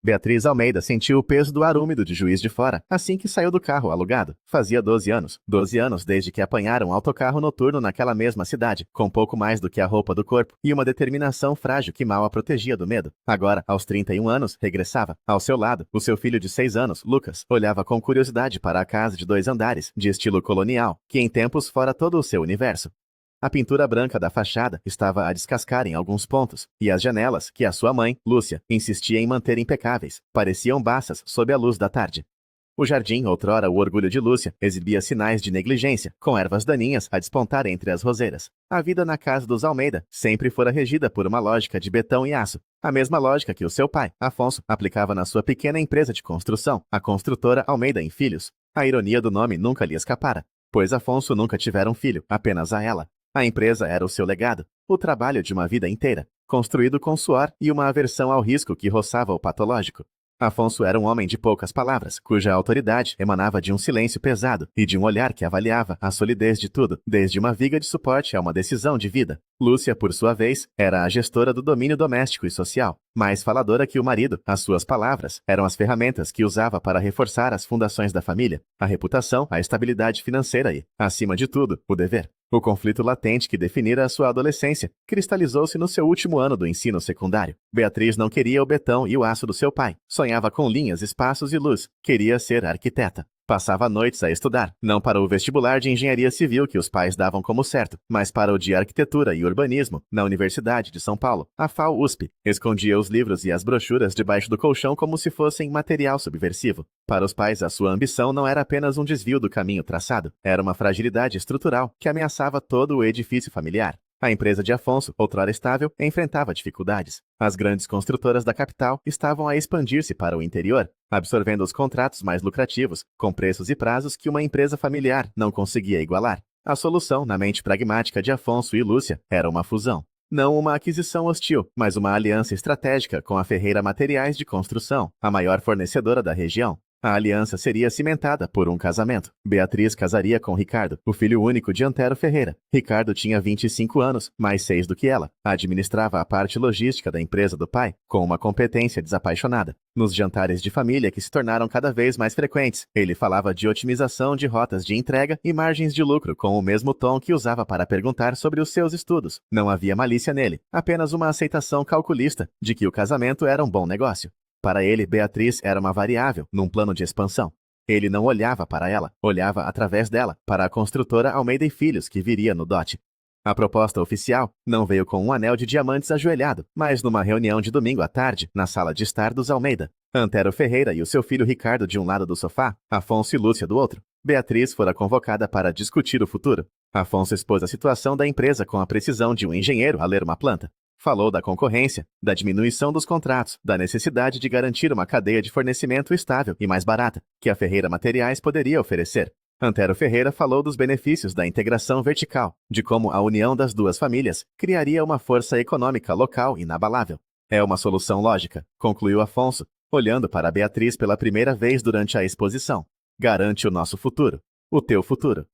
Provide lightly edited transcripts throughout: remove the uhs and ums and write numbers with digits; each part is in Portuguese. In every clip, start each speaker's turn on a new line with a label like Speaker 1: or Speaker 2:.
Speaker 1: Beatriz Almeida sentiu o peso do ar úmido de Juiz de Fora assim que saiu do carro alugado. Fazia 12 anos. 12 anos desde que apanhara um autocarro noturno naquela mesma cidade, com pouco mais do que a roupa do corpo e uma determinação frágil que mal a protegia do medo. Agora, aos 31 anos, regressava. Ao seu lado, o seu filho de 6 anos, Lucas, olhava com curiosidade para a casa de 2 andares, de estilo colonial, que em tempos fora todo o seu universo. A pintura branca da fachada estava a descascar em alguns pontos, e as janelas, que a sua mãe, Lúcia, insistia em manter impecáveis, pareciam baças sob a luz da tarde. O jardim, outrora o orgulho de Lúcia, exibia sinais de negligência, com ervas daninhas a despontar entre as roseiras. A vida na casa dos Almeida sempre fora regida por uma lógica de betão e aço, a mesma lógica que o seu pai, Afonso, aplicava na sua pequena empresa de construção, a construtora Almeida e Filhos. A ironia do nome nunca lhe escapara, pois Afonso nunca tivera um filho, apenas a ela. A empresa era o seu legado, o trabalho de uma vida inteira, construído com suor e uma aversão ao risco que roçava o patológico. Afonso era um homem de poucas palavras, cuja autoridade emanava de um silêncio pesado e de um olhar que avaliava a solidez de tudo, desde uma viga de suporte a uma decisão de vida. Lúcia, por sua vez, era a gestora do domínio doméstico e social. Mais faladora que o marido, as suas palavras eram as ferramentas que usava para reforçar as fundações da família, a reputação, a estabilidade financeira e, acima de tudo, o dever. O conflito latente que definira a sua adolescência cristalizou-se no seu último ano do ensino secundário. Beatriz não queria o betão e o aço do seu pai. Sonhava com linhas, espaços e luz. Queria ser arquiteta. Passava noites a estudar, não para o vestibular de engenharia civil que os pais davam como certo, mas para o de arquitetura e urbanismo, na Universidade de São Paulo, a FAU-USP. Escondia os livros e as brochuras debaixo do colchão como se fossem material subversivo. Para os pais, a sua ambição não era apenas um desvio do caminho traçado, era uma fragilidade estrutural que ameaçava todo o edifício familiar. A empresa de Afonso, outrora estável, enfrentava dificuldades. As grandes construtoras da capital estavam a expandir-se para o interior, absorvendo os contratos mais lucrativos, com preços e prazos que uma empresa familiar não conseguia igualar. A solução, na mente pragmática de Afonso e Lúcia, era uma fusão. Não uma aquisição hostil, mas uma aliança estratégica com a Ferreira Materiais de Construção, a maior fornecedora da região. A aliança seria cimentada por um casamento. Beatriz casaria com Ricardo, o filho único de Antero Ferreira. Ricardo tinha 25 anos, mais 6 do que ela. Administrava a parte logística da empresa do pai, com uma competência desapaixonada. Nos jantares de família que se tornaram cada vez mais frequentes, ele falava de otimização de rotas de entrega e margens de lucro com o mesmo tom que usava para perguntar sobre os seus estudos. Não havia malícia nele, apenas uma aceitação calculista de que o casamento era um bom negócio. Para ele, Beatriz era uma variável, num plano de expansão. Ele não olhava para ela, olhava através dela, para a construtora Almeida e Filhos que viria no dote. A proposta oficial não veio com um anel de diamantes ajoelhado, mas numa reunião de domingo à tarde, na sala de estar dos Almeida. Antero Ferreira e o seu filho Ricardo de um lado do sofá, Afonso e Lúcia do outro. Beatriz fora convocada para discutir o futuro. Afonso expôs a situação da empresa com a precisão de um engenheiro a ler uma planta. Falou da concorrência, da diminuição dos contratos, da necessidade de garantir uma cadeia de fornecimento estável e mais barata, que a Ferreira Materiais poderia oferecer. Antero Ferreira falou dos benefícios da integração vertical, de como a união das duas famílias criaria uma força econômica local inabalável. É uma solução lógica, concluiu Afonso, olhando para Beatriz pela primeira vez durante a exposição. Garante o nosso futuro, o teu futuro.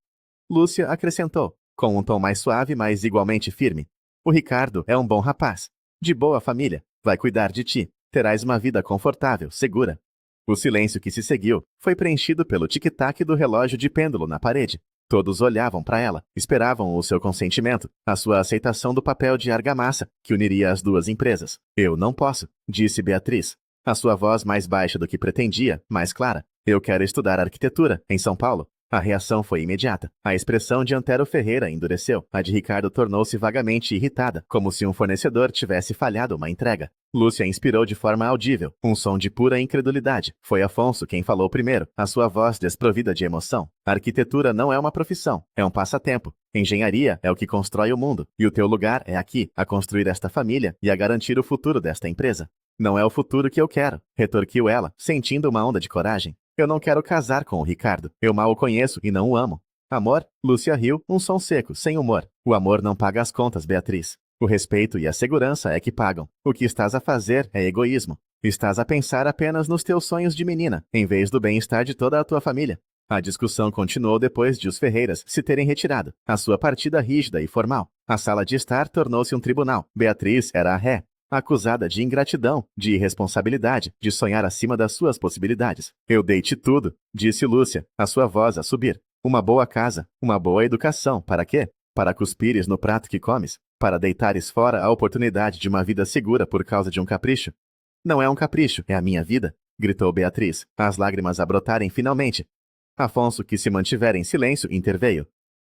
Speaker 1: Lúcia acrescentou, com um tom mais suave, mas igualmente firme. O Ricardo é um bom rapaz, de boa família, vai cuidar de ti, terás uma vida confortável, segura. O silêncio que se seguiu foi preenchido pelo tic-tac do relógio de pêndulo na parede. Todos olhavam para ela, esperavam o seu consentimento, a sua aceitação do papel de argamassa que uniria as duas empresas. Eu não posso, disse Beatriz. A sua voz mais baixa do que pretendia, mais clara. Eu quero estudar arquitetura, em São Paulo. A reação foi imediata. A expressão de Antero Ferreira endureceu. A de Ricardo tornou-se vagamente irritada, como se um fornecedor tivesse falhado uma entrega. Lúcia inspirou de forma audível, um som de pura incredulidade. Foi Afonso quem falou primeiro, a sua voz desprovida de emoção. Arquitetura não é uma profissão, é um passatempo. Engenharia é o que constrói o mundo, e o teu lugar é aqui, a construir esta família e a garantir o futuro desta empresa. Não é o futuro que eu quero, retorquiu ela, sentindo uma onda de coragem. Eu não quero casar com o Ricardo. Eu mal o conheço e não o amo. Amor? Lúcia riu, um som seco, sem humor. O amor não paga as contas, Beatriz. O respeito e a segurança é que pagam. O que estás a fazer é egoísmo. Estás a pensar apenas nos teus sonhos de menina, em vez do bem-estar de toda a tua família. A discussão continuou depois de os Ferreiras se terem retirado. A sua partida rígida e formal. A sala de estar tornou-se um tribunal. Beatriz era a ré. Acusada de ingratidão, de irresponsabilidade, de sonhar acima das suas possibilidades. Eu dei-te tudo, disse Lúcia, a sua voz a subir. Uma boa casa, uma boa educação, para quê? Para cuspires no prato que comes? Para deitares fora a oportunidade de uma vida segura por causa de um capricho? Não é um capricho, é a minha vida, gritou Beatriz, as lágrimas a brotarem finalmente. Afonso, que se mantivera em silêncio, interveio.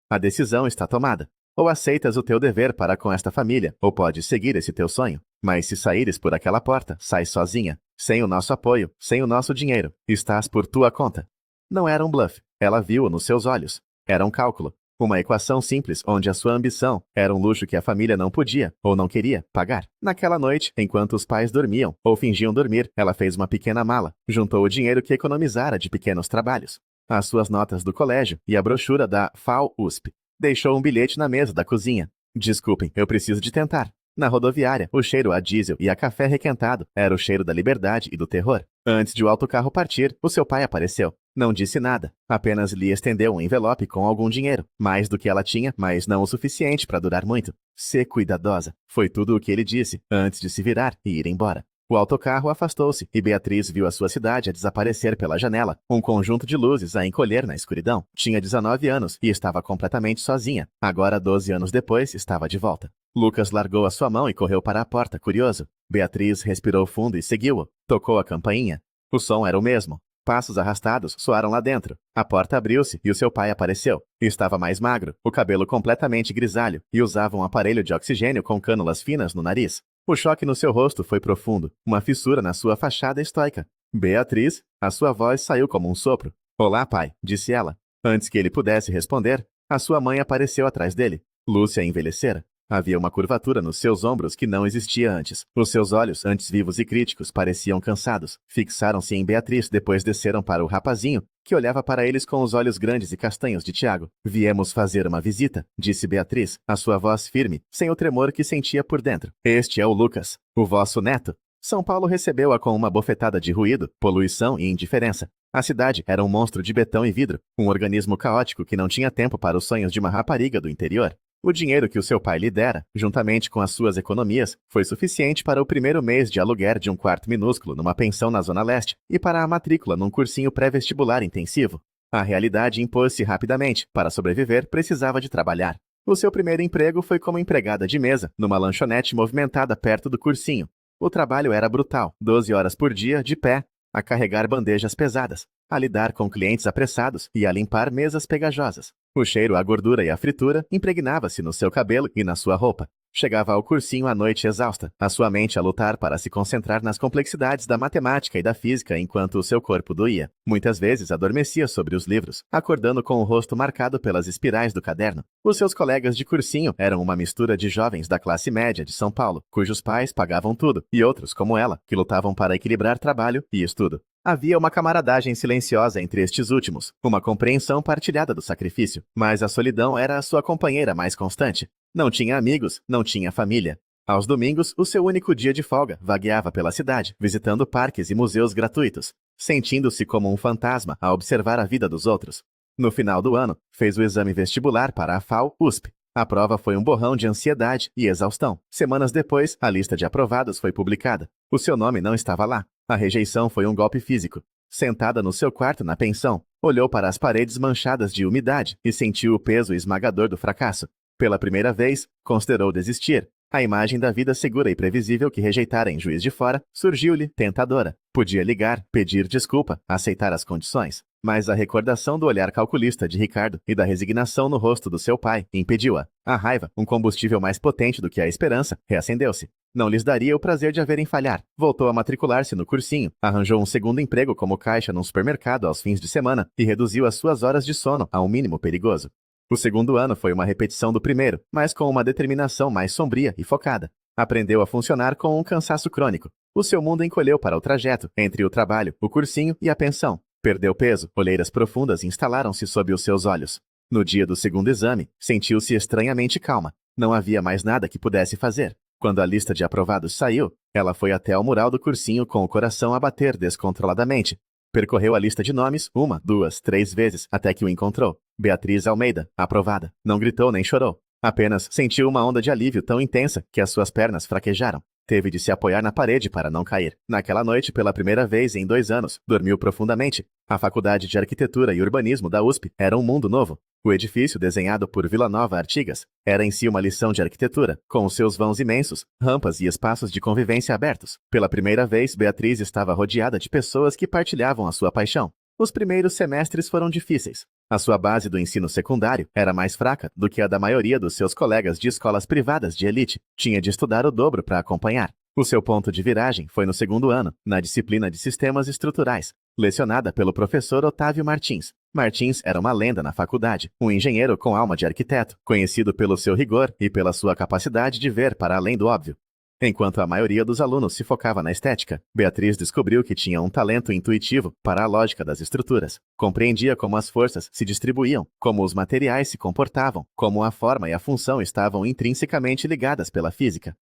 Speaker 1: A decisão está tomada. Ou aceitas o teu dever para com esta família, ou podes seguir esse teu sonho. Mas se saíres por aquela porta, sais sozinha, sem o nosso apoio, sem o nosso dinheiro. Estás por tua conta. Não era um bluff. Ela viu-o nos seus olhos. Era um cálculo. Uma equação simples onde a sua ambição era um luxo que a família não podia, ou não queria, pagar. Naquela noite, enquanto os pais dormiam, ou fingiam dormir, ela fez uma pequena mala, juntou o dinheiro que economizara de pequenos trabalhos, as suas notas do colégio e a brochura da FAO-USP. Deixou um bilhete na mesa da cozinha. Desculpem, eu preciso de tentar. Na rodoviária, o cheiro a diesel e a café requentado era o cheiro da liberdade e do terror. Antes de o autocarro partir, o seu pai apareceu. Não disse nada, apenas lhe estendeu um envelope com algum dinheiro. Mais do que ela tinha, mas não o suficiente para durar muito. Sê cuidadosa. Foi tudo o que ele disse, antes de se virar e ir embora. O autocarro afastou-se e Beatriz viu a sua cidade a desaparecer pela janela, um conjunto de luzes a encolher na escuridão. Tinha 19 anos e estava completamente sozinha. Agora, 12 anos depois, estava de volta. Lucas largou a sua mão e correu para a porta, curioso. Beatriz respirou fundo e seguiu-o. Tocou a campainha. O som era o mesmo. Passos arrastados soaram lá dentro. A porta abriu-se e o seu pai apareceu. Estava mais magro, o cabelo completamente grisalho, e usava um aparelho de oxigênio com cânulas finas no nariz. O choque no seu rosto foi profundo, uma fissura na sua fachada estoica. Beatriz, a sua voz saiu como um sopro. Olá, pai, disse ela. Antes que ele pudesse responder, a sua mãe apareceu atrás dele. Lúcia envelhecera. Havia uma curvatura nos seus ombros que não existia antes. Os seus olhos, antes vivos e críticos, pareciam cansados. Fixaram-se em Beatriz, depois desceram para o rapazinho, que olhava para eles com os olhos grandes e castanhos de Tiago. Viemos fazer uma visita, disse Beatriz, a sua voz firme, sem o tremor que sentia por dentro. Este é o Lucas, o vosso neto. São Paulo recebeu-a com uma bofetada de ruído, poluição e indiferença. A cidade era um monstro de betão e vidro, um organismo caótico que não tinha tempo para os sonhos de uma rapariga do interior. O dinheiro que o seu pai lhe dera, juntamente com as suas economias, foi suficiente para o primeiro mês de aluguer de um quarto minúsculo numa pensão na Zona Leste e para a matrícula num cursinho pré-vestibular intensivo. A realidade impôs-se rapidamente. Para sobreviver, precisava de trabalhar. O seu primeiro emprego foi como empregada de mesa, numa lanchonete movimentada perto do cursinho. O trabalho era brutal, 12 horas por dia, de pé, a carregar bandejas pesadas, a lidar com clientes apressados e a limpar mesas pegajosas. O cheiro, a gordura e a fritura impregnava-se no seu cabelo e na sua roupa. Chegava ao cursinho à noite exausta, a sua mente a lutar para se concentrar nas complexidades da matemática e da física enquanto o seu corpo doía. Muitas vezes adormecia sobre os livros, acordando com o rosto marcado pelas espirais do caderno. Os seus colegas de cursinho eram uma mistura de jovens da classe média de São Paulo, cujos pais pagavam tudo, e outros, como ela, que lutavam para equilibrar trabalho e estudo. Havia uma camaradagem silenciosa entre estes últimos, uma compreensão partilhada do sacrifício, mas a solidão era a sua companheira mais constante. Não tinha amigos, não tinha família. Aos domingos, o seu único dia de folga, vagueava pela cidade, visitando parques e museus gratuitos, sentindo-se como um fantasma a observar a vida dos outros. No final do ano, fez o exame vestibular para a FAO-USP. A prova foi um borrão de ansiedade e exaustão. Semanas depois, a lista de aprovados foi publicada. O seu nome não estava lá. A rejeição foi um golpe físico. Sentada no seu quarto na pensão, olhou para as paredes manchadas de umidade e sentiu o peso esmagador do fracasso. Pela primeira vez, considerou desistir. A imagem da vida segura e previsível que rejeitara em Juiz de Fora surgiu-lhe tentadora. Podia ligar, pedir desculpa, aceitar as condições. Mas a recordação do olhar calculista de Ricardo e da resignação no rosto do seu pai impediu-a. A raiva, um combustível mais potente do que a esperança, reacendeu-se. Não lhes daria o prazer de a verem falhar. Voltou a matricular-se no cursinho, arranjou um segundo emprego como caixa num supermercado aos fins de semana e reduziu as suas horas de sono a um mínimo perigoso. O segundo ano foi uma repetição do primeiro, mas com uma determinação mais sombria e focada. Aprendeu a funcionar com um cansaço crônico. O seu mundo encolheu para o trajeto, entre o trabalho, o cursinho e a pensão. Perdeu peso, olheiras profundas instalaram-se sob os seus olhos. No dia do segundo exame, sentiu-se estranhamente calma. Não havia mais nada que pudesse fazer. Quando a lista de aprovados saiu, ela foi até ao mural do cursinho com o coração a bater descontroladamente. Percorreu a lista de nomes 1, 2, 3 vezes, até que o encontrou. Beatriz Almeida, aprovada. Não gritou nem chorou. Apenas sentiu uma onda de alívio tão intensa que as suas pernas fraquejaram. Teve de se apoiar na parede para não cair. Naquela noite, pela primeira vez em 2 anos, dormiu profundamente. A Faculdade de Arquitetura e Urbanismo da USP era um mundo novo. O edifício, desenhado por Villanova Artigas, era em si uma lição de arquitetura, com os seus vãos imensos, rampas e espaços de convivência abertos. Pela primeira vez, Beatriz estava rodeada de pessoas que partilhavam a sua paixão. Os primeiros semestres foram difíceis. A sua base do ensino secundário era mais fraca do que a da maioria dos seus colegas de escolas privadas de elite. Tinha de estudar o dobro para acompanhar. O seu ponto de viragem foi no segundo ano, na disciplina de Sistemas Estruturais, lecionada pelo professor Otávio Martins. Martins era uma lenda na faculdade, um engenheiro com alma de arquiteto, conhecido pelo seu rigor e pela sua capacidade de ver para além do óbvio. Enquanto a maioria dos alunos se focava na estética, Beatriz descobriu que tinha um talento intuitivo para a lógica das estruturas. Compreendia como as forças se distribuíam, como os materiais se comportavam, como a forma e a função estavam intrinsecamente ligadas pela física.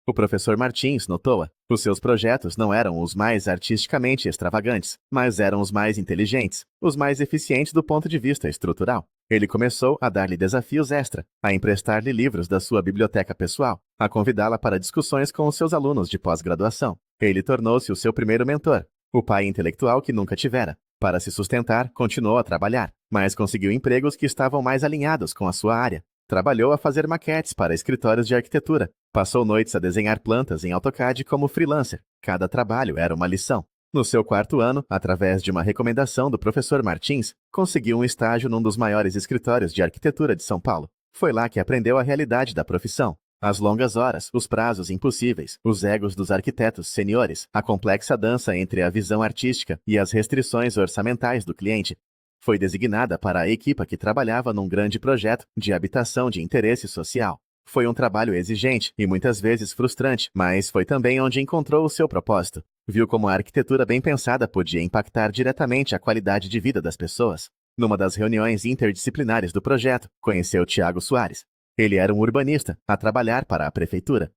Speaker 1: O professor Martins notou-a. Os seus projetos não eram os mais artisticamente extravagantes, mas eram os mais inteligentes, os mais eficientes do ponto de vista estrutural. Ele começou a dar-lhe desafios extra, a emprestar-lhe livros da sua biblioteca pessoal, a convidá-la para discussões com os seus alunos de pós-graduação. Ele tornou-se o seu primeiro mentor, o pai intelectual que nunca tivera. Para se sustentar, continuou a trabalhar, mas conseguiu empregos que estavam mais alinhados com a sua área. Trabalhou a fazer maquetes para escritórios de arquitetura. Passou noites a desenhar plantas em AutoCAD como freelancer. Cada trabalho era uma lição. No seu 4º ano, através de uma recomendação do professor Martins, conseguiu um estágio num dos maiores escritórios de arquitetura de São Paulo. Foi lá que aprendeu a realidade da profissão. As longas horas, os prazos impossíveis, os egos dos arquitetos seniores, a complexa dança entre a visão artística e as restrições orçamentais do cliente. Foi designada para a equipa que trabalhava num grande projeto de habitação de interesse social. Foi um trabalho exigente e muitas vezes frustrante, mas foi também onde encontrou o seu propósito. Viu como a arquitetura bem pensada podia impactar diretamente a qualidade de vida das pessoas. Numa das reuniões interdisciplinares do projeto, conheceu Tiago Soares. Ele era um urbanista, a trabalhar para a prefeitura.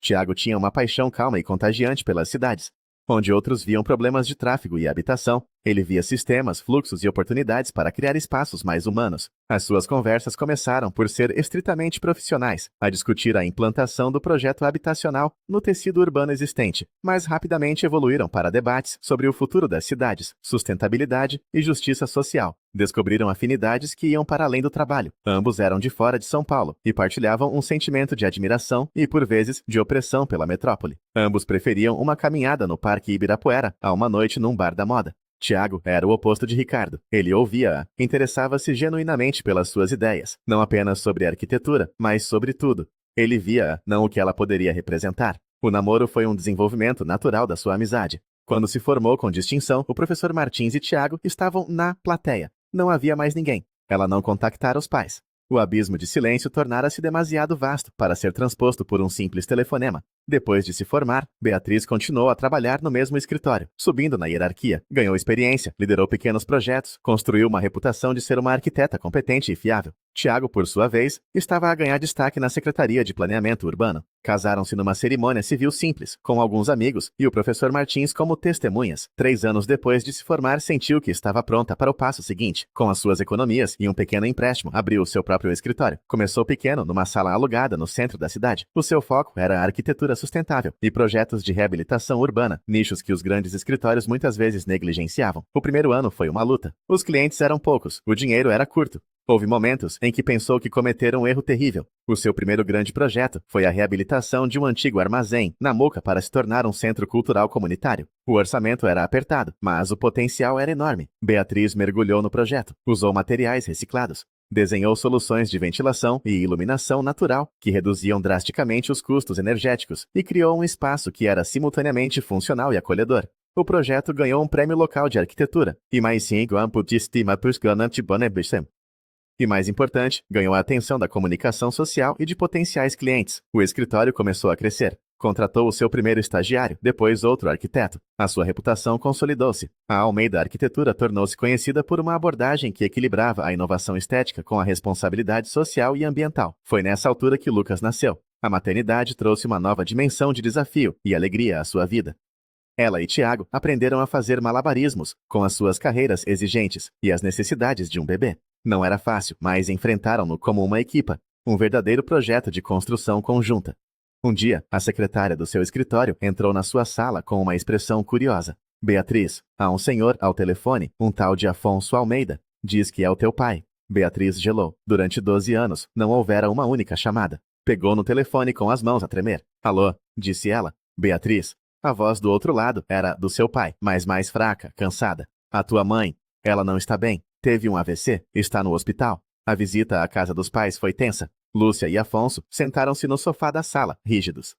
Speaker 1: Tiago tinha uma paixão calma e contagiante pelas cidades. Onde outros viam problemas de tráfego e habitação, ele via sistemas, fluxos e oportunidades para criar espaços mais humanos. As suas conversas começaram por ser estritamente profissionais, a discutir a implantação do projeto habitacional no tecido urbano existente, mas rapidamente evoluíram para debates sobre o futuro das cidades, sustentabilidade e justiça social. Descobriram afinidades que iam para além do trabalho. Ambos eram de fora de São Paulo e partilhavam um sentimento de admiração e, por vezes, de opressão pela metrópole. Ambos preferiam uma caminhada no Parque Ibirapuera a uma noite num bar da moda. Tiago era o oposto de Ricardo. Ele ouvia-a, interessava-se genuinamente pelas suas ideias, não apenas sobre arquitetura, mas sobre tudo. Ele via-a, não o que ela poderia representar. O namoro foi um desenvolvimento natural da sua amizade. Quando se formou com distinção, o professor Martins e Tiago estavam na plateia. Não havia mais ninguém. Ela não contactara os pais. O abismo de silêncio tornara-se demasiado vasto para ser transposto por um simples telefonema. Depois de se formar, Beatriz continuou a trabalhar no mesmo escritório, subindo na hierarquia, ganhou experiência, liderou pequenos projetos, construiu uma reputação de ser uma arquiteta competente e fiável. Tiago, por sua vez, estava a ganhar destaque na Secretaria de Planeamento Urbano. Casaram-se numa cerimônia civil simples, com alguns amigos e o professor Martins como testemunhas. 3 anos depois de se formar, sentiu que estava pronta para o passo seguinte. Com as suas economias e um pequeno empréstimo, abriu o seu próprio escritório. Começou pequeno, numa sala alugada no centro da cidade. O seu foco era a arquitetura sustentável e projetos de reabilitação urbana, nichos que os grandes escritórios muitas vezes negligenciavam. O primeiro ano foi uma luta. Os clientes eram poucos, o dinheiro era curto. Houve momentos em que pensou que cometeram um erro terrível. O seu primeiro grande projeto foi a reabilitação de um antigo armazém, na Moca, para se tornar um centro cultural comunitário. O orçamento era apertado, mas o potencial era enorme. Beatriz mergulhou no projeto, usou materiais reciclados, desenhou soluções de ventilação e iluminação natural que reduziam drasticamente os custos energéticos e criou um espaço que era simultaneamente funcional e acolhedor. O projeto ganhou um prêmio local de arquitetura, e mais 5 anos de estima por E mais importante, ganhou a atenção da comunicação social e de potenciais clientes. O escritório começou a crescer. Contratou o seu primeiro estagiário, depois outro arquiteto. A sua reputação consolidou-se. A Almeida Arquitetura tornou-se conhecida por uma abordagem que equilibrava a inovação estética com a responsabilidade social e ambiental. Foi nessa altura que Lucas nasceu. A maternidade trouxe uma nova dimensão de desafio e alegria à sua vida. Ela e Tiago aprenderam a fazer malabarismos com as suas carreiras exigentes e as necessidades de um bebê. Não era fácil, mas enfrentaram-no como uma equipa, um verdadeiro projeto de construção conjunta. Um dia, a secretária do seu escritório entrou na sua sala com uma expressão curiosa. Beatriz, há um senhor ao telefone, um tal de Afonso Almeida. Diz que é o teu pai. Beatriz gelou. Durante 12 anos, não houvera uma única chamada. Pegou no telefone com as mãos a tremer. Alô, disse ela. Beatriz. A voz do outro lado era do seu pai, mas mais fraca, cansada. A tua mãe. Ela não está bem. Teve um AVC. Está no hospital. A visita à casa dos pais foi tensa. Lúcia e Afonso sentaram-se no sofá da sala, rígidos.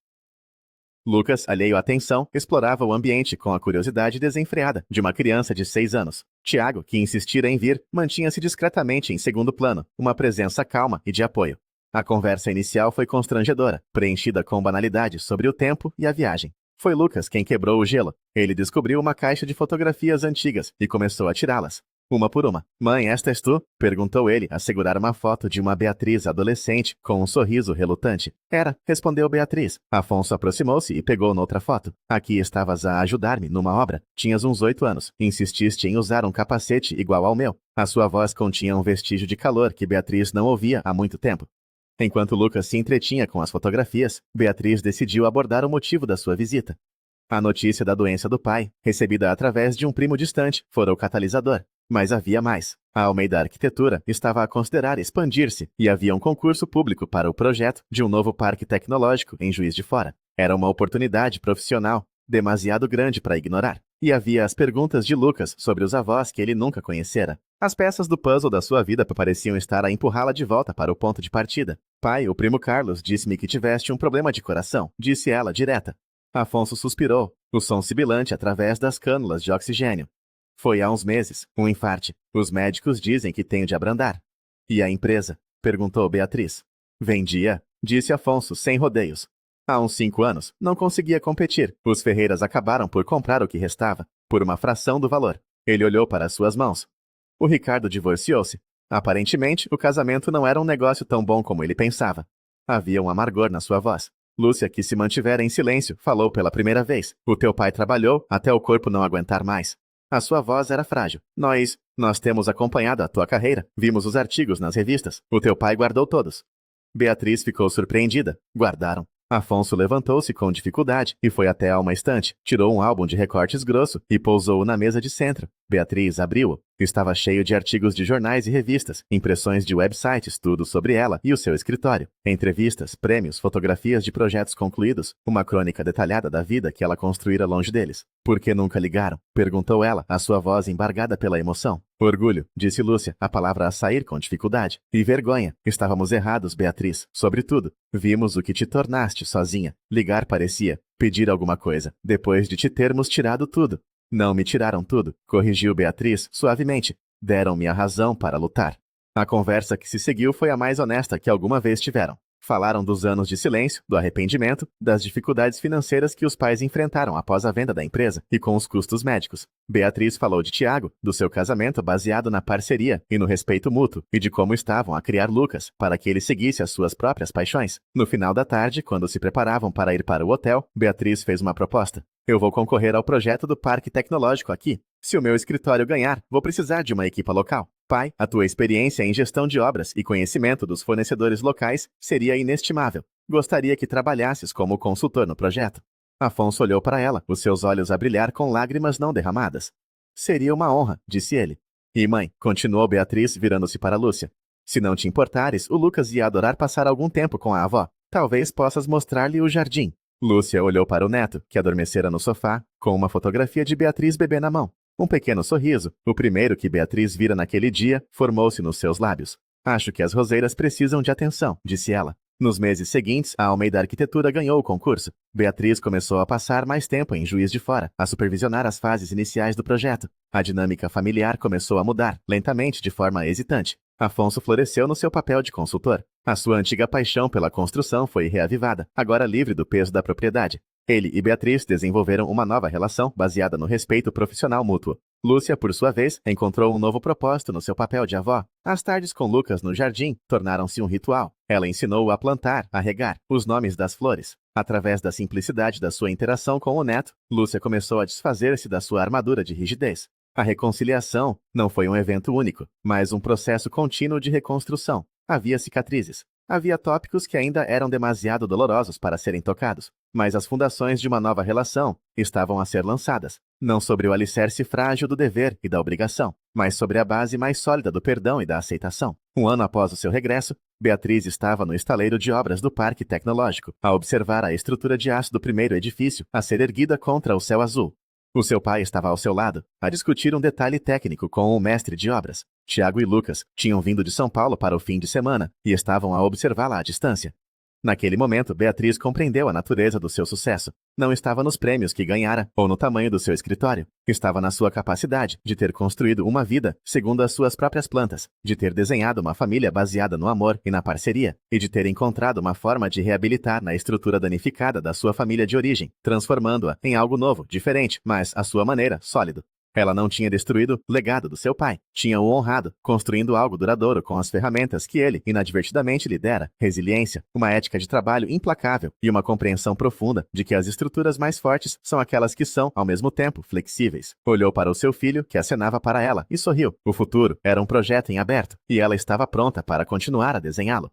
Speaker 1: Lucas, alheio à tensão, explorava o ambiente com a curiosidade desenfreada de uma criança de 6 anos. Tiago, que insistira em vir, mantinha-se discretamente em segundo plano, uma presença calma e de apoio. A conversa inicial foi constrangedora, preenchida com banalidades sobre o tempo e a viagem. Foi Lucas quem quebrou o gelo. Ele descobriu uma caixa de fotografias antigas e começou a tirá-las. Uma por uma. Mãe, esta és tu? Perguntou ele, a segurar uma foto de uma Beatriz adolescente, com um sorriso relutante. Era, respondeu Beatriz. Afonso aproximou-se e pegou noutra foto. Aqui estavas a ajudar-me numa obra. Tinhas uns 8 anos. Insististe em usar um capacete igual ao meu. A sua voz continha um vestígio de calor que Beatriz não ouvia há muito tempo. Enquanto Lucas se entretinha com as fotografias, Beatriz decidiu abordar o motivo da sua visita. A notícia da doença do pai, recebida através de um primo distante, fora o catalisador. Mas havia mais. A Almeida Arquitetura estava a considerar expandir-se e havia um concurso público para o projeto de um novo parque tecnológico em Juiz de Fora. Era uma oportunidade profissional, demasiado grande para ignorar. E havia as perguntas de Lucas sobre os avós que ele nunca conhecera. As peças do puzzle da sua vida pareciam estar a empurrá-la de volta para o ponto de partida. Pai, o primo Carlos disse-me que tiveste um problema de coração, disse ela direta. Afonso suspirou, o som sibilante através das cânulas de oxigênio. Foi há uns meses, um infarte. Os médicos dizem que tenho de abrandar. E a empresa? Perguntou Beatriz. Vendia, disse Afonso, sem rodeios. Há uns 5 anos, não conseguia competir. Os Ferreiras acabaram por comprar o que restava, por uma fração do valor. Ele olhou para as suas mãos. O Ricardo divorciou-se. Aparentemente, o casamento não era um negócio tão bom como ele pensava. Havia um amargor na sua voz. Lúcia, que se mantivera em silêncio, falou pela primeira vez. O teu pai trabalhou até o corpo não aguentar mais. A sua voz era frágil. Nós temos acompanhado a tua carreira. Vimos os artigos nas revistas. O teu pai guardou todos. Beatriz ficou surpreendida. Guardaram. Afonso levantou-se com dificuldade e foi até a uma estante, tirou um álbum de recortes grosso e pousou-o na mesa de centro. Beatriz abriu-o. Estava cheio de artigos de jornais e revistas, impressões de websites, tudo sobre ela e o seu escritório. Entrevistas, prêmios, fotografias de projetos concluídos, uma crônica detalhada da vida que ela construíra longe deles. Por que nunca ligaram? Perguntou ela, a sua voz embargada pela emoção. Orgulho, disse Lúcia, a palavra a sair com dificuldade. E vergonha. Estávamos errados, Beatriz. Sobretudo, vimos o que te tornaste sozinha. Ligar parecia pedir alguma coisa, depois de te termos tirado tudo. Não me tiraram tudo, corrigiu Beatriz suavemente. Deram-me a razão para lutar. A conversa que se seguiu foi a mais honesta que alguma vez tiveram. Falaram dos anos de silêncio, do arrependimento, das dificuldades financeiras que os pais enfrentaram após a venda da empresa e com os custos médicos. Beatriz falou de Tiago, do seu casamento baseado na parceria e no respeito mútuo, e de como estavam a criar Lucas para que ele seguisse as suas próprias paixões. No final da tarde, quando se preparavam para ir para o hotel, Beatriz fez uma proposta. Eu vou concorrer ao projeto do Parque Tecnológico aqui. Se o meu escritório ganhar, vou precisar de uma equipa local. Pai, a tua experiência em gestão de obras e conhecimento dos fornecedores locais seria inestimável. Gostaria que trabalhasses como consultor no projeto. Afonso olhou para ela, os seus olhos a brilhar com lágrimas não derramadas. Seria uma honra, disse ele. E mãe, continuou Beatriz virando-se para Lúcia. Se não te importares, o Lucas ia adorar passar algum tempo com a avó. Talvez possas mostrar-lhe o jardim. Lúcia olhou para o neto, que adormecera no sofá, com uma fotografia de Beatriz bebê na mão. Um pequeno sorriso, o primeiro que Beatriz vira naquele dia, formou-se nos seus lábios. Acho que as roseiras precisam de atenção, disse ela. Nos meses seguintes, a Almeida Arquitetura ganhou o concurso. Beatriz começou a passar mais tempo em Juiz de Fora, a supervisionar as fases iniciais do projeto. A dinâmica familiar começou a mudar, lentamente, de forma hesitante. Afonso floresceu no seu papel de consultor. A sua antiga paixão pela construção foi reavivada, agora livre do peso da propriedade. Ele e Beatriz desenvolveram uma nova relação baseada no respeito profissional mútuo. Lúcia, por sua vez, encontrou um novo propósito no seu papel de avó. As tardes com Lucas no jardim tornaram-se um ritual. Ela ensinou-o a plantar, a regar, os nomes das flores. Através da simplicidade da sua interação com o neto, Lúcia começou a desfazer-se da sua armadura de rigidez. A reconciliação não foi um evento único, mas um processo contínuo de reconstrução. Havia cicatrizes. Havia tópicos que ainda eram demasiado dolorosos para serem tocados, mas as fundações de uma nova relação estavam a ser lançadas, não sobre o alicerce frágil do dever e da obrigação, mas sobre a base mais sólida do perdão e da aceitação. Um ano após o seu regresso, Beatriz estava no estaleiro de obras do Parque Tecnológico, a observar a estrutura de aço do primeiro edifício a ser erguida contra o céu azul. O seu pai estava ao seu lado, a discutir um detalhe técnico com o mestre de obras. Tiago e Lucas tinham vindo de São Paulo para o fim de semana e estavam a observá-la à distância. Naquele momento, Beatriz compreendeu a natureza do seu sucesso. Não estava nos prêmios que ganhara ou no tamanho do seu escritório. Estava na sua capacidade de ter construído uma vida segundo as suas próprias plantas, de ter desenhado uma família baseada no amor e na parceria, e de ter encontrado uma forma de reabilitar na estrutura danificada da sua família de origem, transformando-a em algo novo, diferente, mas, à sua maneira, sólido. Ela não tinha destruído o legado do seu pai. Tinha-o honrado, construindo algo duradouro com as ferramentas que ele inadvertidamente lhe dera: resiliência, uma ética de trabalho implacável e uma compreensão profunda de que as estruturas mais fortes são aquelas que são, ao mesmo tempo, flexíveis. Olhou para o seu filho, que acenava para ela, e sorriu. O futuro era um projeto em aberto, e ela estava pronta para continuar a desenhá-lo.